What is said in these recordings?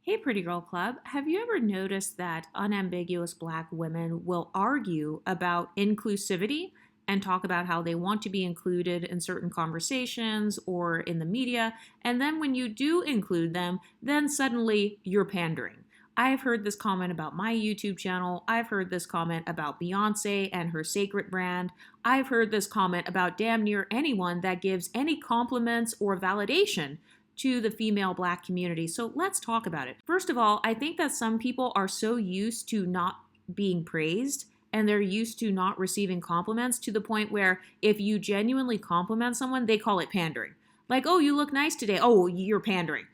Hey, Pretty Girl Club, have you ever noticed that unambiguous Black women will argue about inclusivity and talk about how they want to be included in certain conversations or in the media? And then when you do include them, then suddenly you're pandering. I've heard this comment about my YouTube channel. I've heard this comment about Beyonce and her sacred brand. I've heard this comment about damn near anyone that gives any compliments or validation to the female Black community. So let's talk about it. First of all, I think that some people are so used to not being praised and they're used to not receiving compliments to the point where if you genuinely compliment someone, they call it pandering. Like, oh, you look nice today. Oh, you're pandering.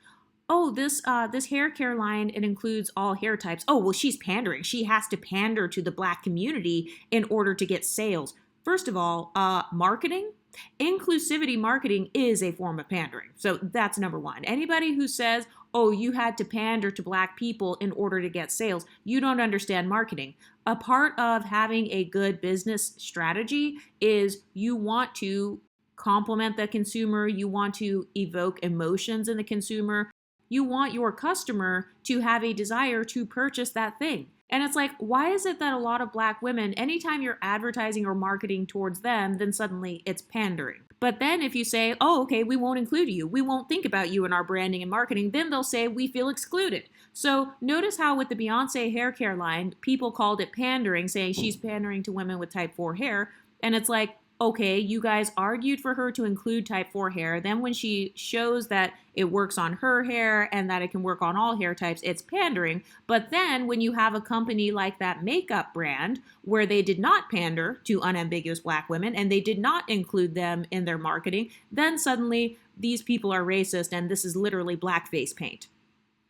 Oh, this hair care line, it includes all hair types. Oh, well, she's pandering. She has to pander to the Black community in order to get sales. First of all, marketing. Inclusivity marketing is a form of pandering. So that's number one. Anybody who says, oh, you had to pander to Black people in order to get sales, you don't understand marketing. A part of having a good business strategy is you want to compliment the consumer, you want to evoke emotions in the consumer, you want your customer to have a desire to purchase that thing. And it's like, why is it that a lot of Black women, anytime you're advertising or marketing towards them, then suddenly it's pandering? But then if you say, oh, okay, we won't include you, we won't think about you in our branding and marketing, then they'll say we feel excluded. So notice how with the Beyonce hair care line, people called it pandering, saying she's pandering to women with type 4 hair. And it's like, okay, you guys argued for her to include type 4 hair. Then when she shows that it works on her hair and that it can work on all hair types, it's pandering. But then when you have a company like that makeup brand where they did not pander to unambiguous Black women and they did not include them in their marketing, then suddenly these people are racist and this is literally blackface paint.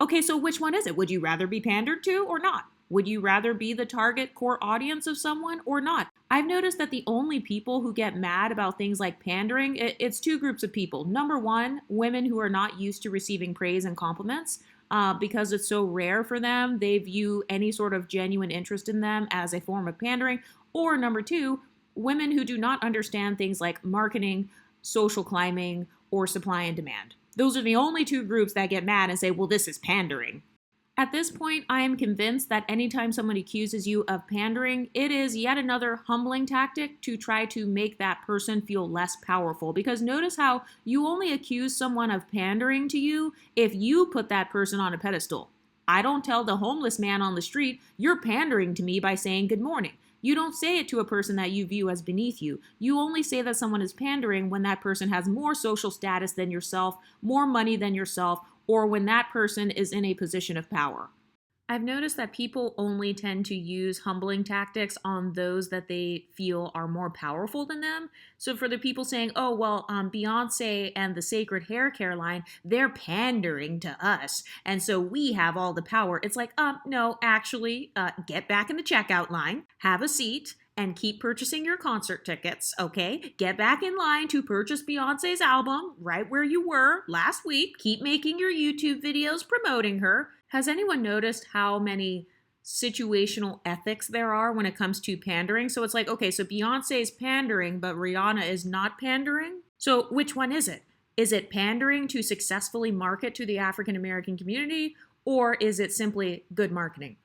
Okay, so which one is it? Would you rather be pandered to or not? Would you rather be the target core audience of someone or not? I've noticed that the only people who get mad about things like pandering, it's two groups of people. Number one, women who are not used to receiving praise and compliments because it's so rare for them. They view any sort of genuine interest in them as a form of pandering. Or number two, women who do not understand things like marketing, social climbing, or supply and demand. Those are the only two groups that get mad and say, well, this is pandering. At this point, I am convinced that anytime someone accuses you of pandering, it is yet another humbling tactic to try to make that person feel less powerful. Because notice how you only accuse someone of pandering to you if you put that person on a pedestal. I don't tell the homeless man on the street, you're pandering to me by saying good morning. You don't say it to a person that you view as beneath you. You only say that someone is pandering when that person has more social status than yourself, more money than yourself, or when that person is in a position of power. I've noticed that people only tend to use humbling tactics on those that they feel are more powerful than them. So for the people saying, oh, well, Beyonce and the sacred hair care line, they're pandering to us. And so we have all the power. It's like, no, actually, get back in the checkout line, have a seat, and keep purchasing your concert tickets, okay? Get back in line to purchase Beyonce's album right where you were last week. Keep making your YouTube videos promoting her. Has anyone noticed how many situational ethics there are when it comes to pandering? So it's like, okay, so Beyonce is pandering, but Rihanna is not pandering? So which one is it? Is it pandering to successfully market to the African American community, or is it simply good marketing?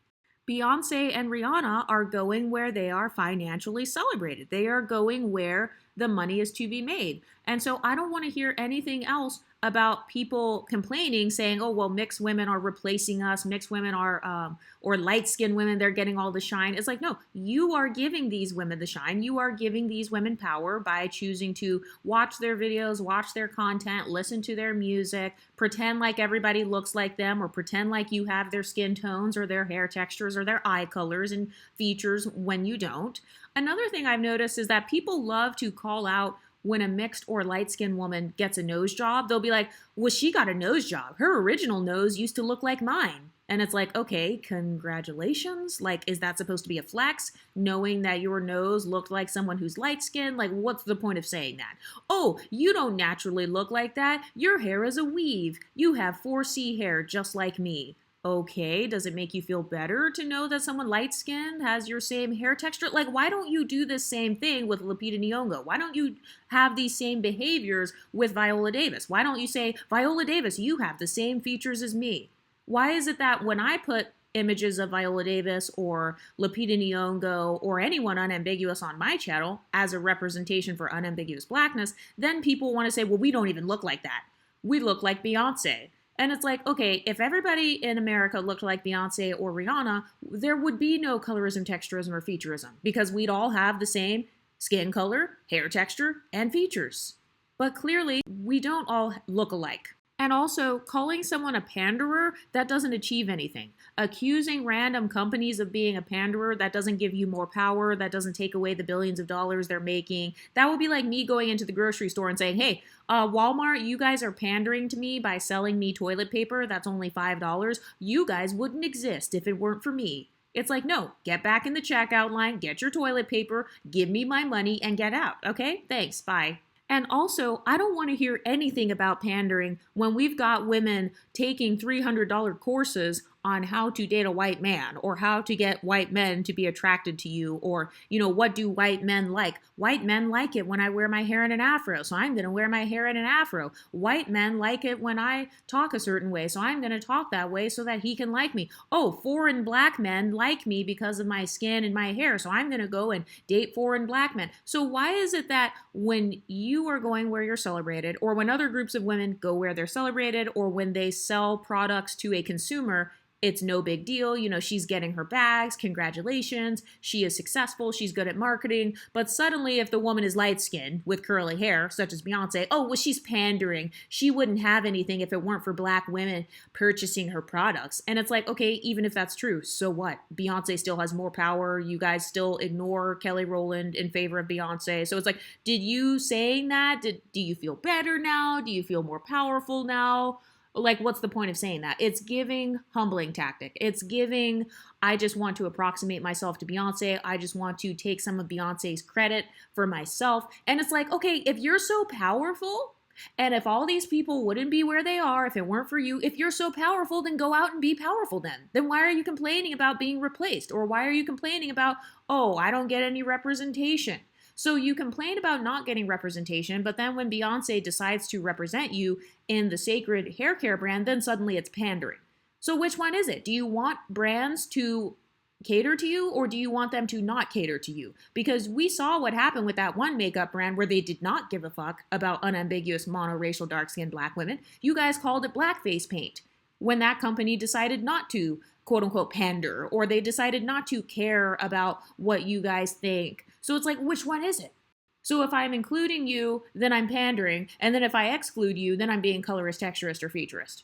Beyonce and Rihanna are going where they are financially celebrated. They are going where the money is to be made. And so I don't want to hear anything else about people complaining, saying, oh, well, mixed women are replacing us. Mixed women are, or light-skinned women, they're getting all the shine. It's like, no, you are giving these women the shine. You are giving these women power by choosing to watch their videos, watch their content, listen to their music, pretend like everybody looks like them, or pretend like you have their skin tones or their hair textures or their eye colors and features when you don't. Another thing I've noticed is that people love to call out when a mixed or light-skinned woman gets a nose job. They'll be like, well, she got a nose job. Her original nose used to look like mine. And it's like, okay, congratulations. Like, is that supposed to be a flex? Knowing that your nose looked like someone who's light-skinned? Like, what's the point of saying that? Oh, you don't naturally look like that. Your hair is a weave. You have 4C hair just like me. Okay, does it make you feel better to know that someone light-skinned has your same hair texture? Like, why don't you do the same thing with Lupita Nyong'o? Why don't you have these same behaviors with Viola Davis? Why don't you say, Viola Davis, you have the same features as me? Why is it that when I put images of Viola Davis or Lupita Nyong'o or anyone unambiguous on my channel as a representation for unambiguous blackness, then people want to say, well, we don't even look like that. We look like Beyonce. And it's like, okay, if everybody in America looked like Beyonce or Rihanna, there would be no colorism, texturism, or featureism because we'd all have the same skin color, hair texture, and features. But clearly, we don't all look alike. And also, calling someone a panderer, that doesn't achieve anything. Accusing random companies of being a panderer, that doesn't give you more power, that doesn't take away the billions of dollars they're making. That would be like me going into the grocery store and saying, hey, Walmart, you guys are pandering to me by selling me toilet paper that's only $5. You guys wouldn't exist if it weren't for me. It's like, no, get back in the checkout line, get your toilet paper, give me my money, and get out. Okay? Thanks. Bye. And also, I don't want to hear anything about pandering when we've got women taking $300 courses on how to date a white man or how to get white men to be attracted to you or, what do white men like? White men like it when I wear my hair in an afro, so I'm going to wear my hair in an afro. White men like it when I talk a certain way, so I'm going to talk that way so that he can like me. Oh, foreign black men like me because of my skin and my hair, so I'm going to go and date foreign black men. So why is it that when you are going where you're celebrated or when other groups of women go where they're celebrated or when they sell products to a consumer, it's no big deal. She's getting her bags. Congratulations. She is successful. She's good at marketing. But suddenly, if the woman is light-skinned with curly hair, such as Beyonce, oh, well, she's pandering. She wouldn't have anything if it weren't for black women purchasing her products. And it's like, okay, even if that's true, so what? Beyonce still has more power. You guys still ignore Kelly Rowland in favor of Beyonce. So it's like, did you saying that? Do you feel better now? Do you feel more powerful now? Like, what's the point of saying that? It's giving humbling tactic. It's giving, I just want to approximate myself to Beyonce. I just want to take some of Beyonce's credit for myself. And it's like, okay, if you're so powerful, and if all these people wouldn't be where they are if it weren't for you, if you're so powerful, then go out and be powerful then. Then why are you complaining about being replaced? Or why are you complaining about, oh, I don't get any representation? So you complain about not getting representation, but then when Beyonce decides to represent you in the sacred hair care brand, then suddenly it's pandering. So which one is it? Do you want brands to cater to you or do you want them to not cater to you? Because we saw what happened with that one makeup brand where they did not give a fuck about unambiguous monoracial dark-skinned black women. You guys called it blackface paint when that company decided not to quote unquote pander or they decided not to care about what you guys think. So it's like, which one is it? So if I'm including you, then I'm pandering. And then if I exclude you, then I'm being colorist, texturist, or featurist.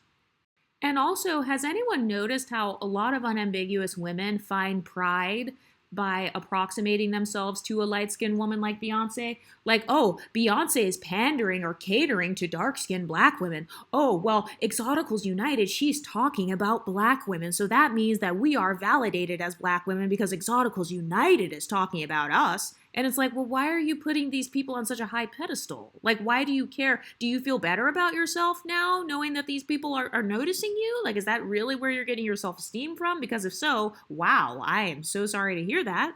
And also, has anyone noticed how a lot of unambiguous women find pride by approximating themselves to a light-skinned woman like Beyonce? Like, oh, Beyonce is pandering or catering to dark-skinned black women. Oh, well, Exoticals United, she's talking about black women. So that means that we are validated as black women because Exoticals United is talking about us. And it's like, well, why are you putting these people on such a high pedestal? Like, why do you care? Do you feel better about yourself now, knowing that these people are noticing you? Like, is that really where you're getting your self-esteem from? Because if so, wow, I am so sorry to hear that.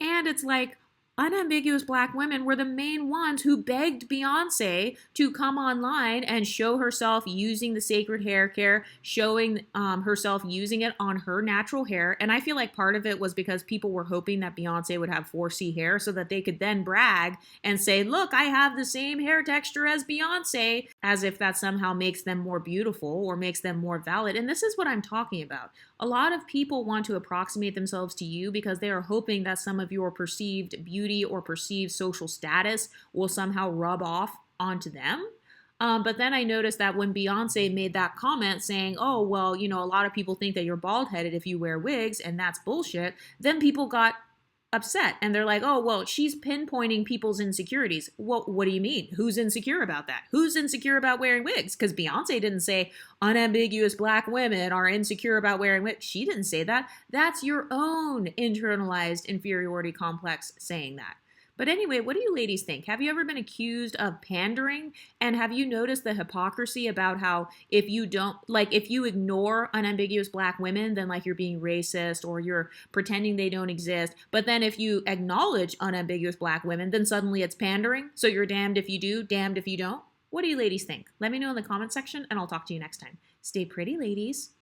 And it's like, unambiguous black women were the main ones who begged Beyonce to come online and show herself using the sacred hair care, showing herself using it on her natural hair. And I feel like part of it was because people were hoping that Beyonce would have 4C hair so that they could then brag and say, look, I have the same hair texture as Beyonce, as if that somehow makes them more beautiful or makes them more valid. And this is what I'm talking about. A lot of people want to approximate themselves to you because they are hoping that some of your perceived beauty or perceived social status will somehow rub off onto them. But then I noticed that when Beyonce made that comment saying, oh, well, a lot of people think that you're bald-headed if you wear wigs, and that's bullshit, then people got upset. And they're like, oh, well, she's pinpointing people's insecurities. Well, what do you mean? Who's insecure about that? Who's insecure about wearing wigs? Because Beyonce didn't say unambiguous black women are insecure about wearing wigs. She didn't say that. That's your own internalized inferiority complex saying that. But anyway, what do you ladies think? Have you ever been accused of pandering? And have you noticed the hypocrisy about how if you ignore unambiguous black women, then you're being racist or you're pretending they don't exist. But then if you acknowledge unambiguous black women, then suddenly it's pandering. So you're damned if you do, damned if you don't. What do you ladies think? Let me know in the comment section and I'll talk to you next time. Stay pretty, ladies.